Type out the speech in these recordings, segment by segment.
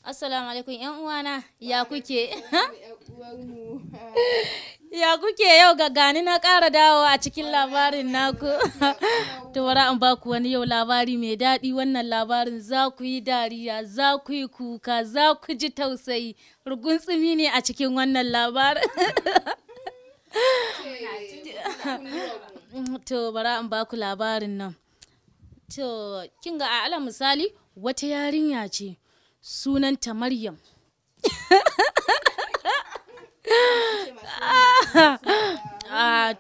Assalamu alaikum ƴan uwana, ya kuke? Ya kuke yau ga gani na ƙara dawowa a cikin labarin naku. To bari an baku wani yau labari mai daɗi. Wannan labarin za ku yi dariya, za ku yi kuka, za ku ji tausayi. Ruguntsumi ne a cikin wannan labarin. To bari an baku labarin nan. To kin ga a alal misali wata yarinya ce. Sunanta Maryam.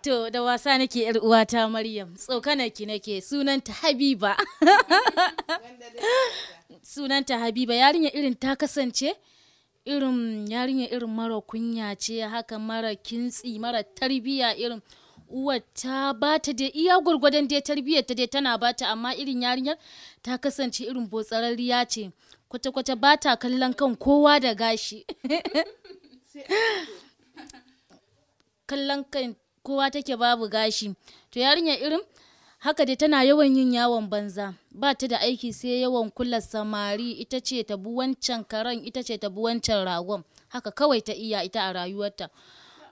To da wasa nake yar uwata Maryam, tsokanarki nake. Sunanta Habiba. Sunanta Habiba. Yarinya irin ta kasance yarinya irin mara kunya ce haka, mara kintsi, mara tarbiya. Irin uwar ta bata da iya gurgurdan dai tarbiyyar ta dai tana bata, amma irin yarinyar ta kasance irin botsararriya ce. Kwata-kwata ba ta kallon kan kowa da gashi. Kallon kan kowa take babu gashi. To yarinya irin haka dai tana yawan yin yawon banza. Ba ta da aiki sai yawan kula samari. Ita ce ta bi wancan karen, ita ce ta bi wancan ragon. Haka kawai ta iya ita a rayuwarta.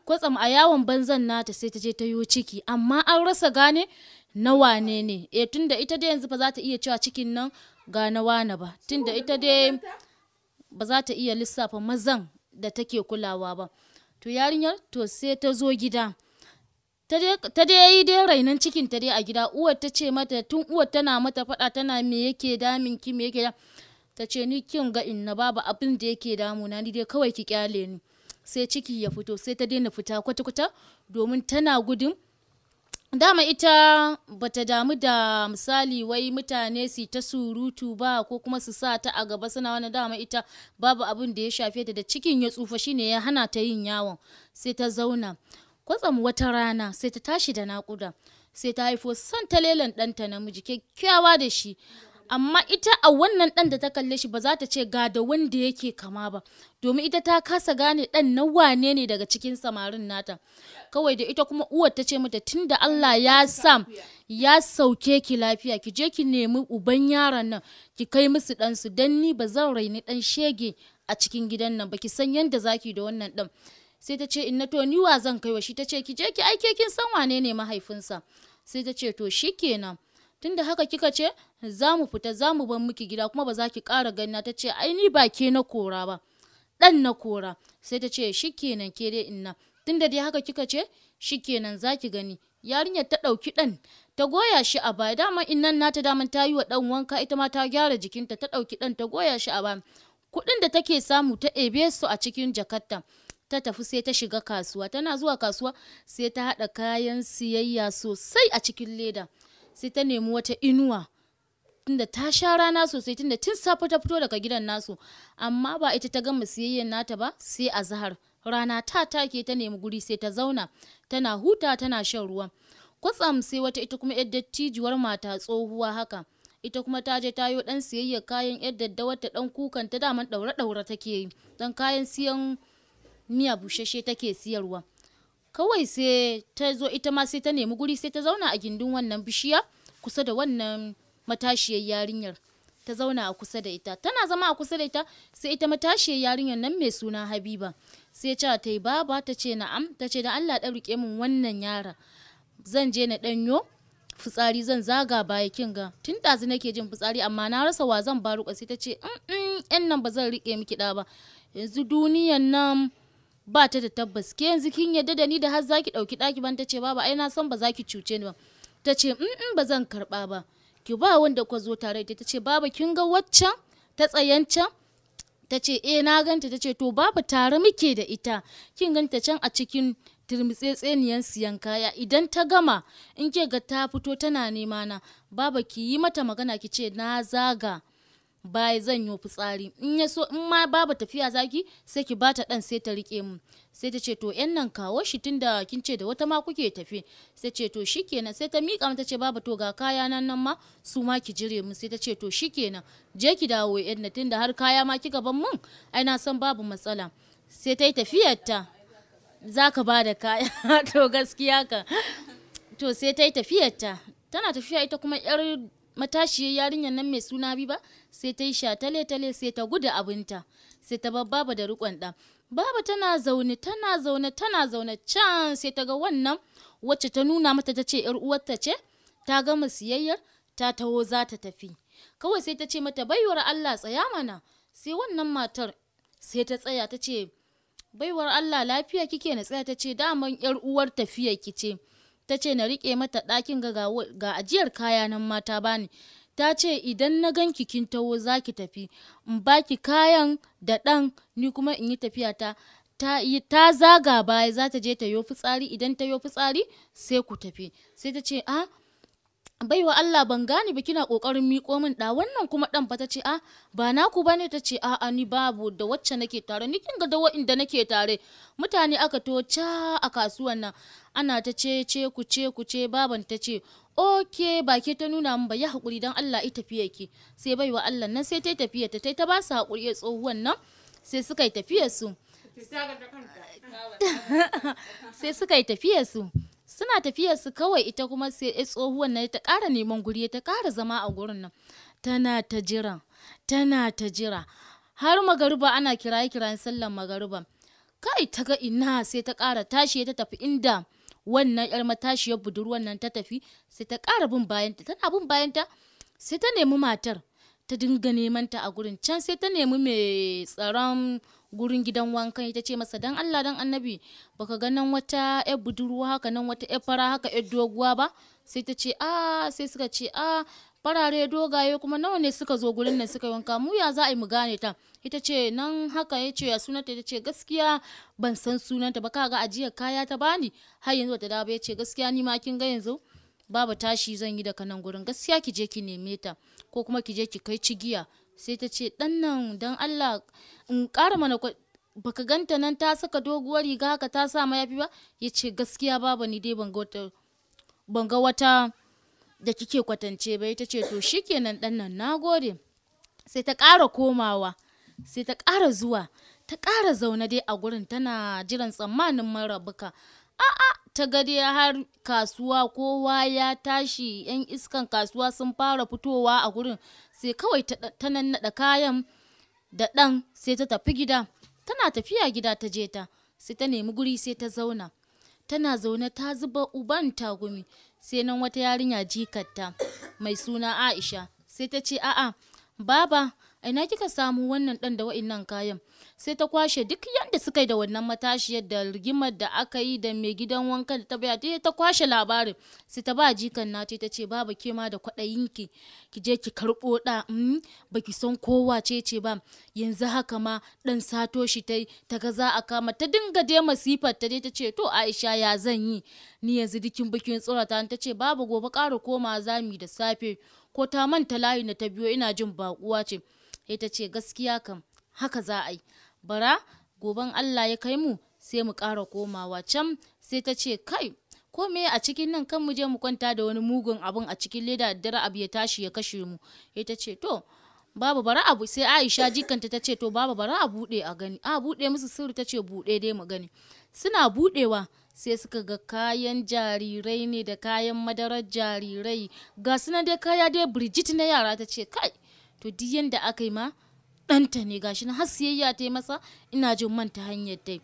Kwatsam a yawon banzan nata sai ta je ta yo ciki, amma an rasa gane na wane ne. Tunda ita dai yanzu ba za ta iya cewa cikin nan ga na wane ba, tunda ita dai ba za ta iya lissafa mazan da take kulawa ba. To yarinyar to sai ta zo gida, ta dai yi dai rainon cikin ta dai a gida. Uwar ta ce mata, tun uwar tana mata faɗa tana me yake damin ki, me yake da, ta ce ni kin ga inna babu abin da yake damuna, ni dai kawai ki kyale ni. Sai ciki ya fito, sai ta daina fita kwata-kwata domin tana gudun. Dama ita bata damu da misali wai mutane su ta surutu ba ko kuma su sa ta a gaba suna wani. Dama ita babu abin da ya shafe ta, da cikin ya tsufa shine ya hana ta yin yawon. Sai ta zauna. Kwatsam wata rana sai ta tashi da naƙuda, sai ta haifo son talelen ɗanta namiji kyakkyawa da shi. Amma ita a wannan ɗan da ta kalle shi ba za ta ce ga da wanda yake kama ba, domin ita ta kasa gane ɗan na wane ne daga cikin samarin nata. Kawai da ita kuma uwar ta ce mata tunda Allah ya sa ya sauke ki lafiya, ki je ki nemi uban yaron nan ki kai musu ɗansu, dan ni ba zan raini ɗan shege a cikin gidan nan ba, ki san yanda zaki da wannan ɗan. Sai ta ce inna to ni wa zan kai wa shi? Ta ce ki je ki aike, kin san wane ne mahaifinsa. Sai ta ce to shikenan, tunda haka kika ce za mu fita, za mu bar miki gida kuma ba za ki ƙara ganina. Ta ce ai ni ba ke na kora ba, ɗan na kora. Sai ta ce shikenan ke dai inna, tunda dai haka kika ce shikenan za ki gani. Yarinyar ta ɗauki ɗan ta goya shi a baya. Dama innan nata daman ta yi wa ɗan wanka, ita ma ta gyara jikinta. Ta ɗauki ɗan ta goya shi a baya. Kuɗin da take samu ta ebe su a cikin jakarta. Ta tafi sai ta shiga kasuwa. Tana zuwa kasuwa sai ta haɗa kayan siyayya sosai a cikin leda. Sai ta nemi wata inuwa, tunda ta sha rana sosai, tunda tun safe ta fito daga gidan nasu. Amma ba ita ta gama siyayyen nata ba sai azhar. Rana ta take, ta nemi guri sai ta zauna tana huta tana shan ruwa. Kwatsam sai wata ita kuma yar dattijuwar mata tsohuwa haka, ita kuma ta je ta yo ɗan siyayyar kayan yar daddawar ta, ɗan kukan ta daman ɗaure-ɗaure take yi, ɗan kayan siyan miya bushashe take siyarwa. Kawai sai ta zo ita ma sai ta nemi guri sai ta zauna a gindin wannan bishiya kusa da wannan matashiyar yarinyar. Ta zauna a kusa da ita, tana zama a kusa da ita sai ita matashiyar yarinyar nan mai suna Habiba sai ce ta yi baba. Ta ce na'am. Ta ce da Allah ɗan rike min wannan yara, zan je na ɗanyo fitsari, zan zaga baya kin ga tun ɗazu nake jin fitsari amma na rasa wa zan ba ruƙa. Sai ta ce yan nan ba zan rike miki ɗa ba, yanzu duniyan nan ba ta da tabbas, ke yanzu kin yadda da ni da har zaki ɗauki ɗaki ban? Ta ce baba ai na san ba za ki cuce ni ba. Ta ce ba zan karɓa ba, ki ba wanda kwa zo tare. Ta ce baba kin ga waccan ta tsayen can? Ta ce na ganta. Ta ce to baba tare muke da ita, kin ganta can a cikin turmitsetseniyan siyan kaya. Idan ta gama in ke ga ta fito tana nema na, baba ki yi mata magana ki ce na zaga baya zan yi fitsari, in ya so in ma babu tafiya zaki sai ki bata dan sai ta rike mu. Sai ta ce to yan nan kawo shi tunda kin ce da wata ma kuke tafi. Sai ce to shikenan, sai ta mika mata ce babu to ga kaya nan ma su ma ki jire mu. Sai ta ce to shikenan je ki dawo yan nan tunda har kaya ma kika ban mun ai na san babu matsala. Sai ta yi tafiyar ta zaka bada kaya to gaskiya ka. To sai ta yi tafiyar ta, tana tafiya ita kuma yar matashiyar yarinyar nan mai suna Biba sai ta yi shatale sai ta gudu abinta, sai ta bar baba da rikon ɗa. Baba tana zaune can sai ta ga wannan wacce ta nuna mata ta ce yar uwarta ce, ta gama siyayyar ta taho za ta tafi. Kawai sai ta ce mata baiwar Allah tsaya mana. Sai wannan matar sai ta tsaya ta ce baiwar Allah lafiya kike? Na tsaya ta ce daman yar uwar tafiya kice. Ta ce na rike mata ɗakin ga ajiyar kaya nan mata bani. Ta ce idan na ganki kin taho za ki tafi in baki kayan da ɗan ni kuma in yi tafiya ta zaga baya za ta je ta yo fitsari, idan ta yo fitsari sai ku tafi. Sai ta ce baiwa Allah ban gane ba kina kokarin miko min da wannan kuma dan fa ta ce ba naku bane. Ta ce ni babu da wacce nake tare, ni kin ga da wa'inda nake tare mutane aka to a kasuwan nan ana ta ce ku ce. Baban ta ce oke ba ke ta nuna min ba, ya hakuri dan Allah ita tafiya ki. Sai baiwa Allah nan sai ta tafiya ta ba su hakuri ya tsohuwan nan sai suka yi tafiyar su sai suka yi tafiyar su. Suna tafiyar su kawai ita kuma sai tsohuwan nan ta ƙara neman guri ta ƙara zama a gurin nan tana ta jira har magariba ana kirayen sallan magariba. Kai ta ga ina sai ta ƙara tashi ta tafi inda wannan yar matashiyar budurwan nan ta tafi, sai ta ƙara bin bayanta, tana bin bayanta sai ta nemi matar ta dinga neman ta a gurin can. Sai ta nemi mai tsaron gurin gidan wankan ita ce masa dan Allah dan Annabi baka ga nan wata yar budurwa haka nan wata yar fara haka yar doguwa ba. Sai ta ce sai suka ce farare dogaye kuma nawa ne suka zo gurin nan suka wanka, mu ya za a yi mu gane ta. Ita ce nan haka ya ce ya sunanta. Ita ce gaskiya ban san sunanta ba, kaga ajiyar kaya ta bani har yanzu ta dawo. Ya ce gaskiya ni ma kin ga yanzu babu tashi zan yi daga nan gurin, gaskiya ki je ki neme ta ko kuma ki je ki kai cigiya. Sai ta ce dan nan dan Allah in ƙara mana baka ganta nan ta saka doguwar riga haka ta sa mayafi ba. Ya ce gaskiya baba ni dai ban ga wata da kike kwatance ba. Ita ce to shikenan dan nan nagode. Sai ta ƙara komawa, sai ta ƙara zuwa ta ƙara zaune dai a gurin tana jiran tsammanin marabuka. Ta ga dai har kasuwa kowa ya tashi, yan iskan kasuwa sun fara fitowa a gurin. Sai kawai ta nannaɗa kayan da ɗan sai ta tafi gida. Tana tafiya gida ta je sai ta nemi guri sai ta zauna. Tana zaune ta zuba uban tagumi. Sai nan wata yarinya jikarta mai suna Aisha sai ta ce baba ina kika samu wannan dan da wa'innan kayan. Sai ta kwashe duk yanda suka yi da wannan matashiyar da rigimar da aka yi da mai gidan wanka da ta baya ta kwashe labarin. Sai ta ba jikan nata ta ce baba ke ma da kwaɗayinki ki je ki karɓo da baki san kowa ce ba, yanzu haka ma dan sato shi ta ga za a kama. Ta dinga dai masifar ta dai ta ce to Aisha ya zan yi ni yanzu dikin bikin tsorata. Ta ce babu gobe ƙara koma zami da safe ko ta manta layi na ta biyo ina jin baƙuwa ce. Ita ce gaskiya kam haka za a yi, bara goben Allah ya kai mu sai mu ƙara komawa can. Sai ta ce kai ko me a cikin nan kan mu je mu kwanta da wani mugun abun a cikin leda da dare abu ya tashi ya kashe mu. Ita ce to babu bara abu. Sai Aisha jikanta ta ce to babu bara a buɗe a gani. Buɗe musu sirri. ta ce buɗe dai mu gani. Suna buɗewa sai suka ga kayan jarirai ne da kayan madarar jarirai ga sunan dai kaya dai Bridget na yara. Ta ce kai to duk yanda aka yi ma ɗanta ne gashi na har siyayya ta yi masa, ina jin manta hanyar dai.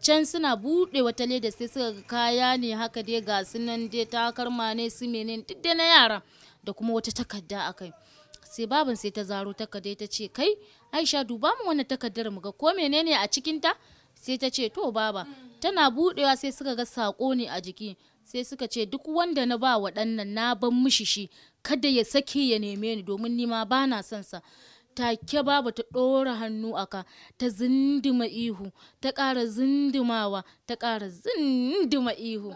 Can suna buɗe wata leda sai suka ga kaya ne haka dai ga sunan dai takarma ne su menene duk dai na yara da kuma wata takarda akai. Sai baban sai ta zaro takarda ta ce kai Aisha duba mu wannan takardar mu ga ko menene a cikin ta. Sai ta ce to baba. Tana buɗewa sai suka ga sako ne a jiki. Sai suka ce duk wanda na ba waɗannan na ban mishi shi kada ya sake ya neme ni domin ni ma ba na son sa. Take babu ta ɗora hannu aka ta zinduma ihu ta ƙara zindumawa ta ƙara zinduma ihu.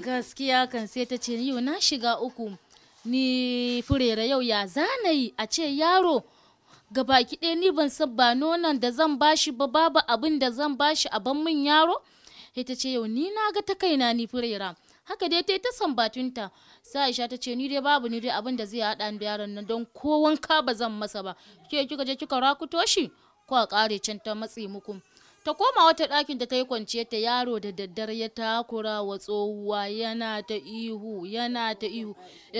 gaskiya kan sai ta ce yau na shiga uku ni furera yau ya zanayi a ce yaro gabaki ɗaya ni ban san ba nonon da zan bashi ba babu abin da zan bashi a ban min yaro. Ta ce yau ni na ga ta kaina ni furera. Haka dai ta yi ta sambatunta. Sai Aisha ta ce ni dai babu ni dai abin da zai haɗa da yaron nan don ko wanka ba zan masa ba. Ke kika je kika rakuto shi ko a ƙare can ta matsi muku. Ta koma wata ɗakin da ta yi kwanciya ta yaro da daddare ya takura wa tsohuwa yana ta ihu ya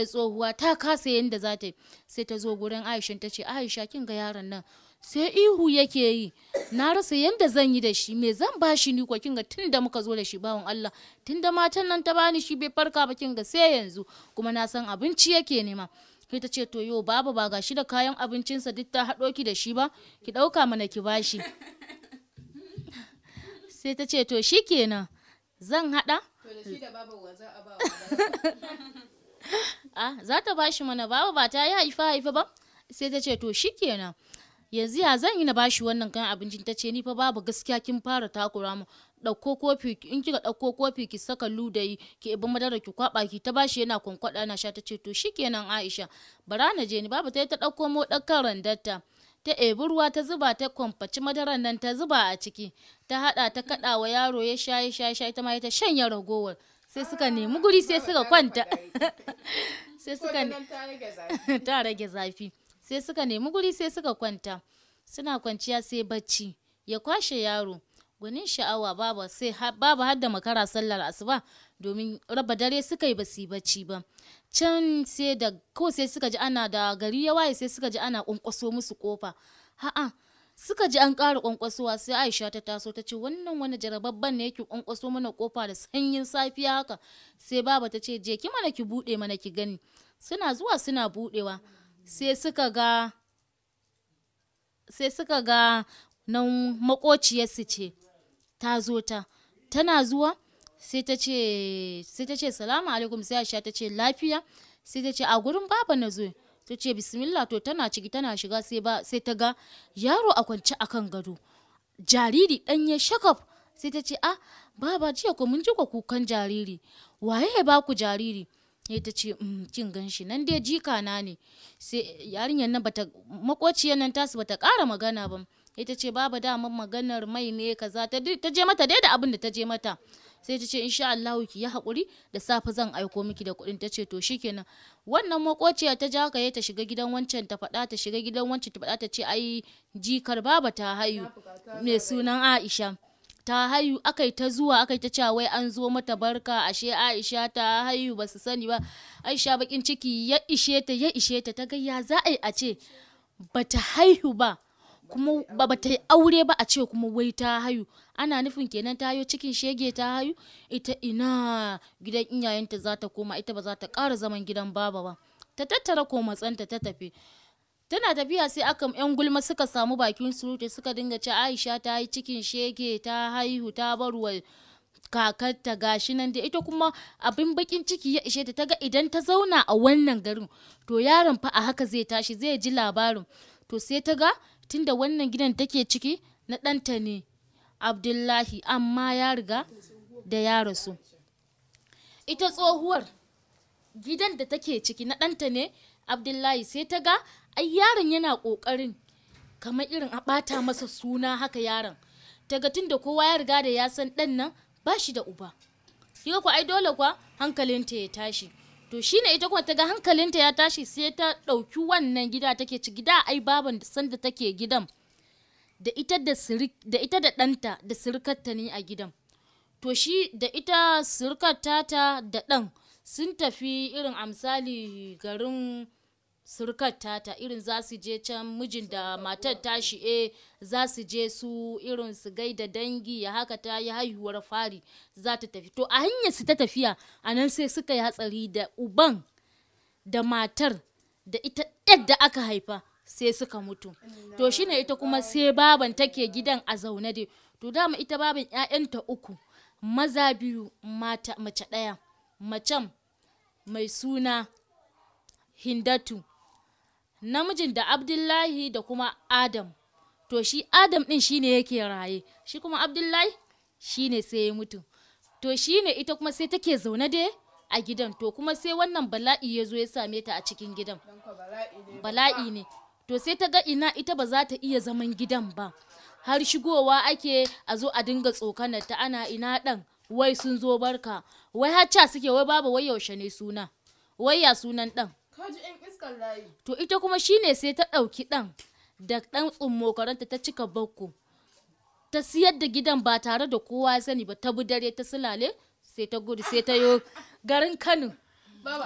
tsohuwa ta kasa yadda za ta yi. Sai ta zo gurin Aisha ta ce Aisha kin ga yaron nan sai ihu yake yi na rasa yadda zan yi da shi me zan ba shi ni ko kin ga tun da muka zo da shi bawan Allah tun da matan nan ta bani shi bai farka ba kin ga sai yanzu kuma na san abinci yake nema. Sai ta ce to yo babu ba gashi da kayan abincinsa duk ta haɗo ki da shi ba ki ɗauka mana ki bashi. Sai ta ce to shikenan zan haɗa. Za ta bashi mana baba ba ta yi haifa ba. Sai ta ce to shikenan yanzu ya zan yi na bashi wannan kan abincin. Ta ce ni fa babu gaskiya kin fara takura mu ɗauko kofi in kika ɗauko kofi ki saka ludayi ki ibi madara ki kwaba ki ta bashi yana kwankwada na sha. Ta ce to shikenan Aisha bara na je ni babu ta ɗauko mo ɗakan randarta ta ebi ruwa ta zuba ta kwamfaci madaran nan ta zuba a ciki ta hada ta kada wa yaro ya sha ita ma ta shanya ragowar. Sai suka nemi guri sai suka kwanta sai suka ta rage zafi sai suka nemi guri sai suka kwanta suna kwanciya sai bacci ya kwashe yaro gwanin sha'awa babu hadda makara sallar asuba domin raba dare suka yi basi bacci ba. Can sai da ko sai suka ji ana da gari ya waye sai suka ji ana kwankwaso musu kofa. Suka ji an ƙara kwankwasowa sai Aisha ta taso ta ce wannan wani jarababban ne yake kwankwaso mana kofa da sanyin safiya haka. Sai baba ta ce je ki mana ki bude mana ki gani. Suna zuwa suna budewa sai suka ga nan makociyarsu ce ta zo tana zuwa sai ta ce salamu alaikum. Sai Aisha ta ce lafiya. Sai ta ce a gurin baba na zo. Ta ce bismillah. To tana ciki tana shiga sai ta ga yaro a kwance akan gado jariri ɗanye shakaf. Sai ta ce baba jiya ko mun ji kukan jariri waye ya ba ku jariri. Sai ta ce kin gan shi nan dai jika na ne. Sai yarinyar nan makociyar nan tasu bata ƙara magana ba. Ita ce baba daman maganar mai ne kaza ta je mata dai da abin da ta je mata. Sai ta ce insha Allah ki yi haƙuri da safe zan aiko miki da kuɗin. Ta ce to shikenan. Wannan makociya ta ja ka ta shiga gidan wancan ta faɗa ta shiga gidan wancan ta faɗa ta ce ai jikar baba ta hayu mai sunan Aisha ta hayu. Akai ta zuwa akai ta cewa wai an zo mata barka ashe Aisha ta hayu ba su sani ba. Aisha bakin ciki ya ishe ta ta ga ya za a yi a ce bata haihu ba kuma ba ta yi aure ba a ce kuma wai ta hayu. Ana nufin kenan ta hayo cikin shege ta hayu. Ita ina gidan iyayenta za ta koma ita ba za ta ƙara zaman gidan baba ba. Ta tattara komatsanta ta tafi. Tana tafiya sai yan gulma suka samu bakin surutu suka dinga ce Aisha ta yi cikin shege ta haihu ta barwa kakarta gashi nan da ita kuma abin bakin ciki ya ishe ta ga idan ta zauna a wannan garin to yaron fa a haka zai tashi zai ji labarin. To sai ta ga tunda wannan gidan take ciki na ɗanta ne Abdullahi amma ya riga da ya rasu. Ita tsohuwar gidan da take ciki na ɗanta ne Abdullahi. Sai ta ga ai yaron yana ƙoƙarin kamar irin a ɓata masa suna haka yaron. Ta ga tunda kowa ya riga da ya san ɗan nan ba shi da uba. Kika ku ai dole kwa hankalinta ya tashi. To shine ita kuma ta ga hankalinta ya tashi sai ta ɗauki wannan gida take ci gida ai baban sanda take gidan da ita da ɗanta da sirikarta ne a gidan. To shi da ita sirikar tata da ɗan sun tafi irin a misali garin sirikar tata irin za su je can mijin da matar tashi za su je su irin su gaida dangi ya haka ta yi haihuwar fari za ta tafi. To a hanyar su ta tafiya a nan sai suka yi hatsari da uban da matar da ita yadda aka haifa sai suka mutu. To shine ita kuma sai baban take gidan a zaune dai. To dama ita baban 'ya'yanta 3 maza 2 mace 1 macen mai suna Hindatu namijin da Abdullahi da kuma Adam. To shi Adam din shine yake raye shi kuma Abdullahi shine sai ya mutu. to shine ita kuma sai take zaune dai a gidan, to kuma sai wannan bala'i ya zo ya same ta a cikin gidan. Bala'i ne. To sai ta ga ina ita ba za ta iya zaman gidan ba, har shigowa ake a zo a dinga tsokanar ta, ana ina dan wai sun zo barka, wai hacca suke wai babu wai yaushe ne suna, wai ya sunan dan. Kaji yan iskar layi. To ita kuma shine sai ta ɗauki dan da dan tsummo karanta ta cika bakko, ta siyar da gidan ba tare da kowa sani ba, ta bi dare ta sulale sai ta gudu sai ta yo garin Kano.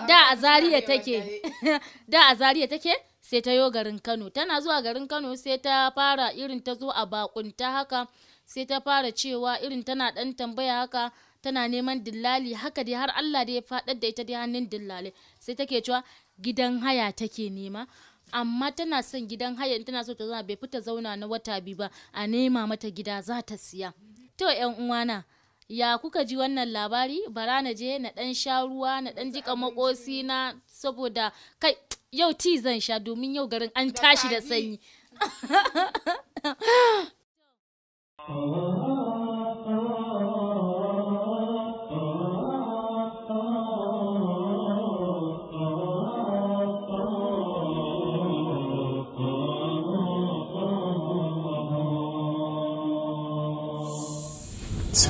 Da a Zariya take da a Zariya take sai ta yo garin Kano. Tana zuwa garin Kano sai ta fara irin ta zo a bakunta haka, sai ta fara cewa irin tana dan tambaya haka, tana neman dillali haka dai, har Allah dai ya faɗar da ita dai hannun dillali. Sai take cewa gidan haya take nema, amma tana son gidan haya, tana so ta zauna bai fita zauna na wata 2 ba, a nema mata gida za ta siya. To ƴan uwana, ya kuka ji wannan labari? Bara na je na dan sha ruwa, na dan jika makosi na, saboda kai yau ti zan sha domin yau garin an tashi da sanyi. So